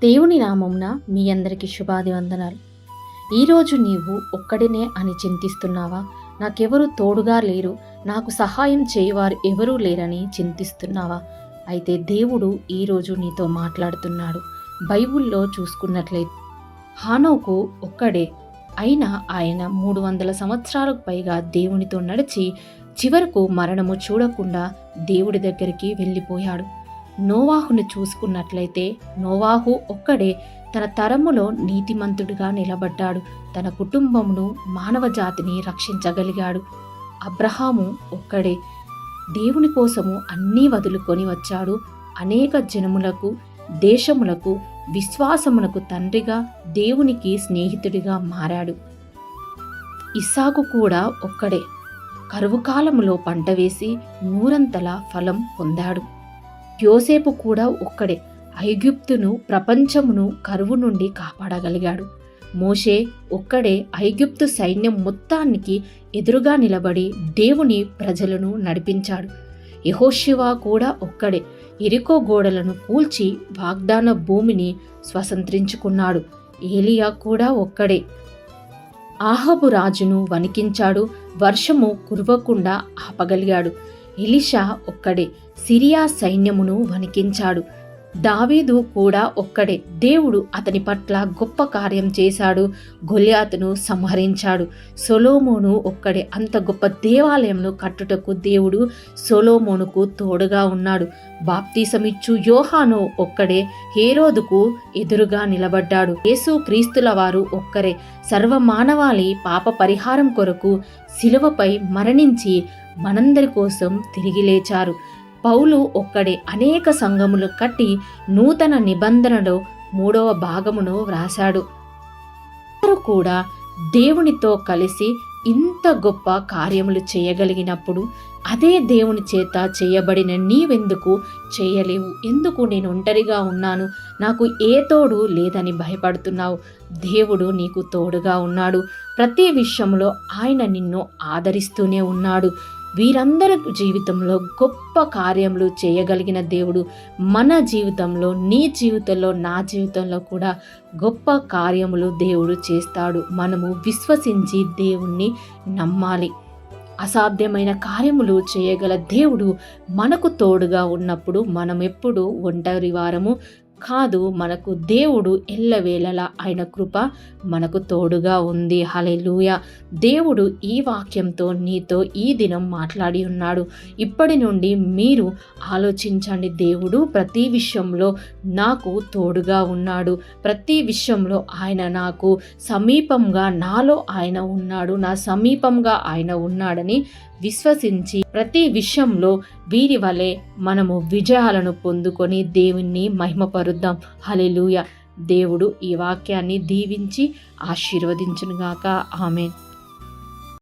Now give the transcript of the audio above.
దేవుని నామమున మీ అందరికీ శుభాభివందనాలు. ఈరోజు నీవు ఒక్కడినే అని చింతిస్తున్నావా? నాకెవరు తోడుగా లేరు, నాకు సహాయం చేయవారు ఎవరూ లేరని చింతిస్తున్నావా? అయితే దేవుడు ఈరోజు నీతో మాట్లాడుతున్నాడు. బైబిల్లో చూసుకున్నట్లయితే హానోకు ఒక్కడే, అయినా ఆయన 300 సంవత్సరాలకు పైగా దేవునితో నడిచి చివరకు మరణము చూడకుండా దేవుడి దగ్గరికి వెళ్ళిపోయాడు. నోవాహును చూసుకున్నట్లయితే నోవాహు ఒక్కడే తన తరములో నీతిమంతుడిగా నిలబడ్డాడు. తన కుటుంబమును, మానవ జాతిని రక్షించగలిగాడు. అబ్రహాము ఒక్కడే దేవుని కోసము అన్నీ వదులుకొని వచ్చాడు. అనేక జనములకు, దేశములకు, విశ్వాసమునకు తండ్రిగా, దేవునికి స్నేహితుడిగా మారాడు. ఇస్సాకు కూడా ఒక్కడే కరువు కాలములో పంట వేసి నూరంతల ఫలం పొందాడు. యోసేపు కూడా ఒక్కడే ఐగుప్తును, ప్రపంచమును కరువు నుండి కాపాడగలిగాడు. మోషే ఒక్కడే ఐగుప్తు సైన్యం మొత్తానికి ఎదురుగా నిలబడి దేవుని ప్రజలను నడిపించాడు. యెహోషువ కూడా ఒక్కడే యెరికో గోడలను కూల్చి వాగ్దాన భూమిని స్వతంత్రించుకున్నాడు. ఏలియా కూడా ఒక్కడే ఆహాబు రాజును వణికించాడు, వర్షము కురవకుండా ఆపగలిగాడు. ఎలీషా ఒక్కడే సిరియా సైన్యమును వణికించాడు. దావీదు కూడా ఒక్కడే దేవుడు అతని పట్ల గొప్ప కార్యం చేశాడు, గొల్యాతును సంహరించాడు. సొలొమోను ఒక్కడే అంత గొప్ప దేవాలయంను కట్టుటకు దేవుడు సొలొమోనుకు తోడుగా ఉన్నాడు. బాప్తిసమిచ్చు యోహాను ఒక్కడే హేరోదుకు ఎదురుగా నిలబడ్డాడు. యేసు క్రీస్తుల వారు ఒక్కరే సర్వమానవాళి పాప పరిహారం కొరకు శిలువపై మరణించి మనందరి కోసం తిరిగి లేచారు. పౌలు ఒక్కడే అనేక సంఘములు కట్టి నూతన నిబంధనలో 3వ భాగమును వ్రాశాడు. అందరూ కూడా దేవునితో కలిసి ఇంత గొప్ప కార్యములు చేయగలిగినప్పుడు అదే దేవుని చేత చేయబడిన నీవెందుకు చేయలేవు? ఎందుకు నేను ఒంటరిగా ఉన్నాను, నాకు ఏ తోడు లేదని భయపడుతున్నావు? దేవుడు నీకు తోడుగా ఉన్నాడు. ప్రతి విషయంలో ఆయన నిన్ను ఆదరిస్తూనే ఉన్నాడు. వీరందరి జీవితంలో గొప్ప కార్యములు చేయగలిగిన దేవుడు మన జీవితంలో, నీ జీవితంలో, నా జీవితంలో కూడా గొప్ప కార్యములు దేవుడు చేస్తాడు. మనము విశ్వసించి దేవుణ్ణి నమ్మాలి. అసాధ్యమైన కార్యములు చేయగల దేవుడు మనకు తోడుగా ఉన్నప్పుడు మనం ఎప్పుడు ఒంటరి వారము కాదు. మనకు దేవుడు ఎల్లవేళలా ఆయన కృప మనకు తోడుగా ఉంది. హల్లెలూయా. దేవుడు ఈ వాక్యంతో నీతో ఈ దినం మాట్లాడి ఉన్నాడు. ఇప్పటి నుండి మీరు ఆలోచించండి, దేవుడు ప్రతి విషయంలో నాకు తోడుగా ఉన్నాడు, ప్రతి విషయంలో ఆయన నాకు సమీపంగా, నాలో ఆయన ఉన్నాడు, నా సమీపంగా ఆయన ఉన్నాడని విశ్వసించి ప్రతి విషయంలో వీరి వలె మనము విజయాలను పొందుకొని దేవుణ్ణి మహిమపరుద్దాం. హల్లెలూయా. దేవుడు ఈ వాక్యాన్ని దీవించి ఆశీర్వదించునుగాక. ఆమేన్.